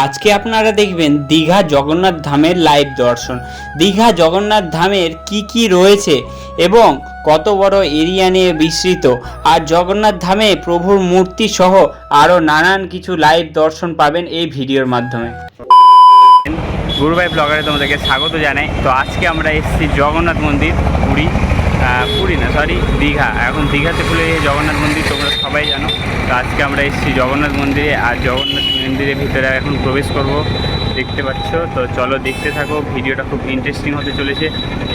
আজকে আপনারা দেখবেন দীঘা জগন্নাথ ধামের লাইভ দর্শন। দীঘা জগন্নাথ ধামের কি রয়েছে এবং কত বড় এরিয়া নিয়ে বিস্তৃত, আর জগন্নাথ ধামে প্রভুর মূর্তি সহ আরও নানান কিছু লাইভ দর্শন পাবেন এই ভিডিওর মাধ্যমে। গুরুভাই ব্লগারে তোমাদেরকে স্বাগত জানাই। তো আজকে আমরা এসেছি জগন্নাথ মন্দির, দীঘা। এখন দীঘাতে খুলে জগন্নাথ মন্দির তোমরা সবাই জানো। তো আজকে আমরা এসেছি জগন্নাথ মন্দিরে, আর জগন্নাথ মন্দিরের ভিতরে এখন প্রবেশ করব, দেখতে পাচ্ছ। তো চলো দেখতে থাকো, ভিডিওটা খুব ইন্টারেস্টিং হতে চলেছে।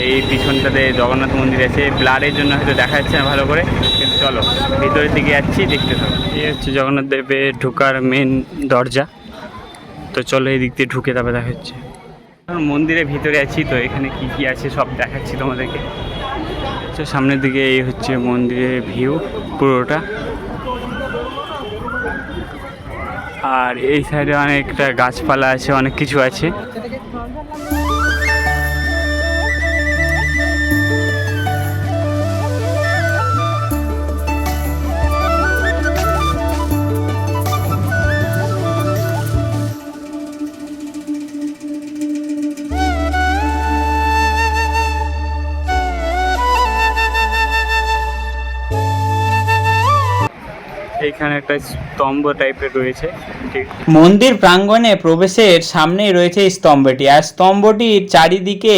এই পিছনটাতে জগন্নাথ মন্দির আছে, ব্লারের জন্য হয়তো দেখা যাচ্ছে না ভালো করে, কিন্তু চলো ভিতরের দিকে যাচ্ছি, দেখতে থাকো। এই হচ্ছে জগন্নাথ দেবের ঢোকার মেন দরজা। তো চলো এই দিক দিয়ে ঢুকে তারপরে দেখা হচ্ছে। মন্দিরের ভিতরে আছি, তো এখানে কি আছে সব দেখাচ্ছি তোমাদেরকে। তো সামনের দিকে এই হচ্ছে মন্দিরের ভিউ পুরোটা, আর এই সাইডে অনেকটা গাছপালা আছে, অনেক কিছু আছে। এখানে একটা স্তম্ভ টাইপের রয়েছে। মন্দির প্রাঙ্গণে প্রবেশের সামনেই রয়েছে স্তম্ভটি, আর স্তম্ভটির চারিদিকে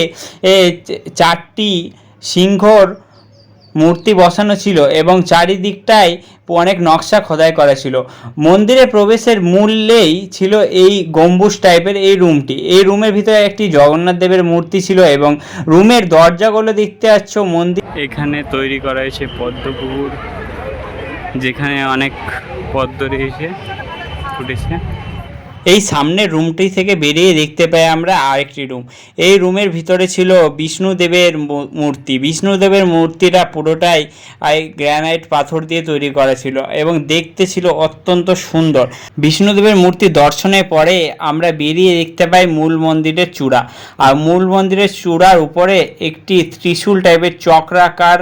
চারটি সিংহর মূর্তি বসানো ছিল এবং চারিদিকটায় অনেক নকশা খোদাই করা ছিল। মন্দিরে প্রবেশের মূলেই ছিল এই গম্বুজ টাইপের এই রুমটি। এই রুমের ভিতরে একটি জগন্নাথ দেবের মূর্তি ছিল এবং রুমের দরজাগুলো দেখতে পাচ্ছ মন্দির। এখানে তৈরি করা হয়েছে পদ্মপুকুর, যেখানে অনেক পদ্ম রয়েছে, ফুটেছে। এই সামনের রুমটি থেকে বেরিয়ে দেখতে পাই আমরা আরেকটি রুম। এই রুমের ভিতরে ছিল বিষ্ণুদেবের মূর্তি। বিষ্ণুদেবের মূর্তিটা পুরোটাই গ্রানাইট পাথর দিয়ে তৈরি করা ছিল এবং দেখতে ছিল অত্যন্ত সুন্দর। বিষ্ণুদেবের মূর্তি দর্শনের পরে আমরা বেরিয়ে দেখতে পাই মূল মন্দিরের চূড়া, আর মূল মন্দিরের চূড়ার উপরে একটি ত্রিশূল টাইপের চক্রাকার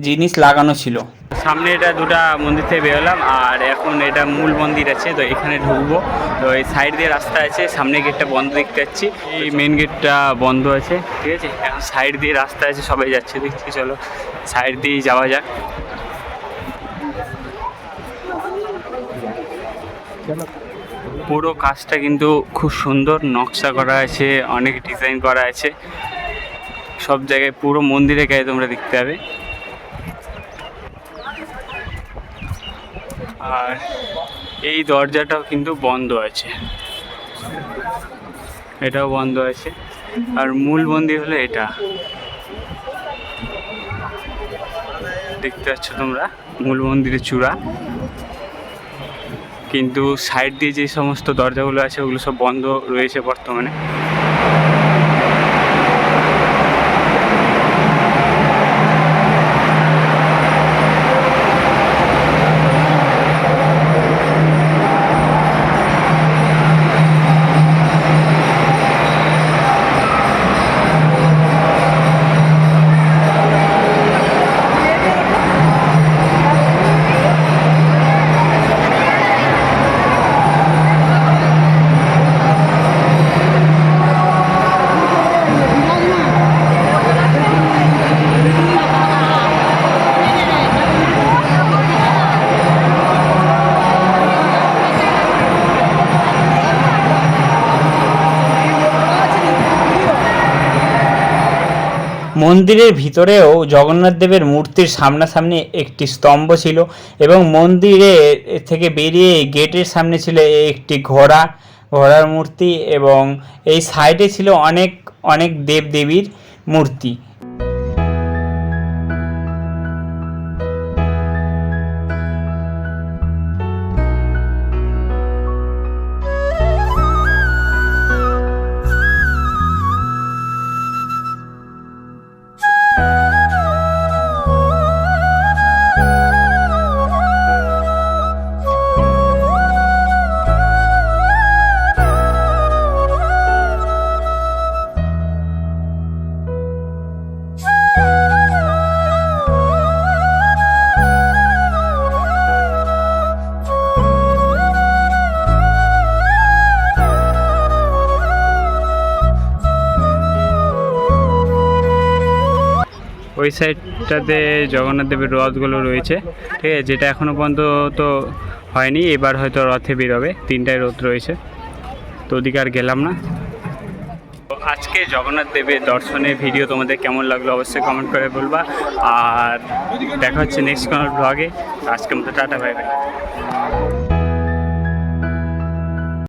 জিনিস লাগানো ছিল। সামনে এটা দুটা মন্দির থেকে বেরোলাম, আর এখন এটা মূল মন্দির আছে, তো এখানে ঢুকবো। তো এই সাইড দিয়ে রাস্তা আছে, সামনে গেটটা বন্ধ দেখতে পাচ্ছি, এই মেন গেটটা বন্ধ আছে, ঠিক আছে। এখন সাইড দিয়ে রাস্তা আছে, সবাই যাচ্ছে দেখছি, চলো সাইড দিয়েই যাওয়া যাক। পুরো কাজটা কিন্তু খুব সুন্দর নকশা করা আছে, অনেক ডিজাইন করা আছে সব জায়গায়। পুরো মন্দিরের গায়ে তোমরা দেখতে পাবে। আর এই দরজাটাও কিন্তু বন্ধ আছে, এটাও বন্ধ আছে। আর মূল মন্দির হলো এটা, দেখতে পাচ্ছ তোমরা মূল মন্দিরের চূড়া। কিন্তু সাইড দিয়ে যে সমস্ত দরজাগুলো আছে ওগুলো সব বন্ধ রয়েছে বর্তমানে। মন্দিরের ভিতরেও জগন্নাথ দেবের মূর্তির সামনাসামনি একটি স্তম্ভ ছিল এবং মন্দিরে থেকে বেরিয়ে গেটের সামনে ছিল একটি ঘোড়ার মূর্তি এবং এই সাইডে ছিল অনেক অনেক দেবদেবীর মূর্তি। ওই সাইডটাতে জগন্নাথ দেবের রথগুলো রয়েছে, ঠিক আছে, যেটা এখনও পর্যন্ত তো হয়নি, এবার হয়তো রথে বেরোবে, 3টায় রথ রয়েছে, তো ওদিকে আর গেলাম না। তো আজকে জগন্নাথ দেবের দর্শনের ভিডিও তোমাদের কেমন লাগলো অবশ্যই কমেন্ট করে বলবা, আর দেখা হচ্ছে নেক্সট কোনো ব্লগে। আজকে মতো টাটা, বাই বাই।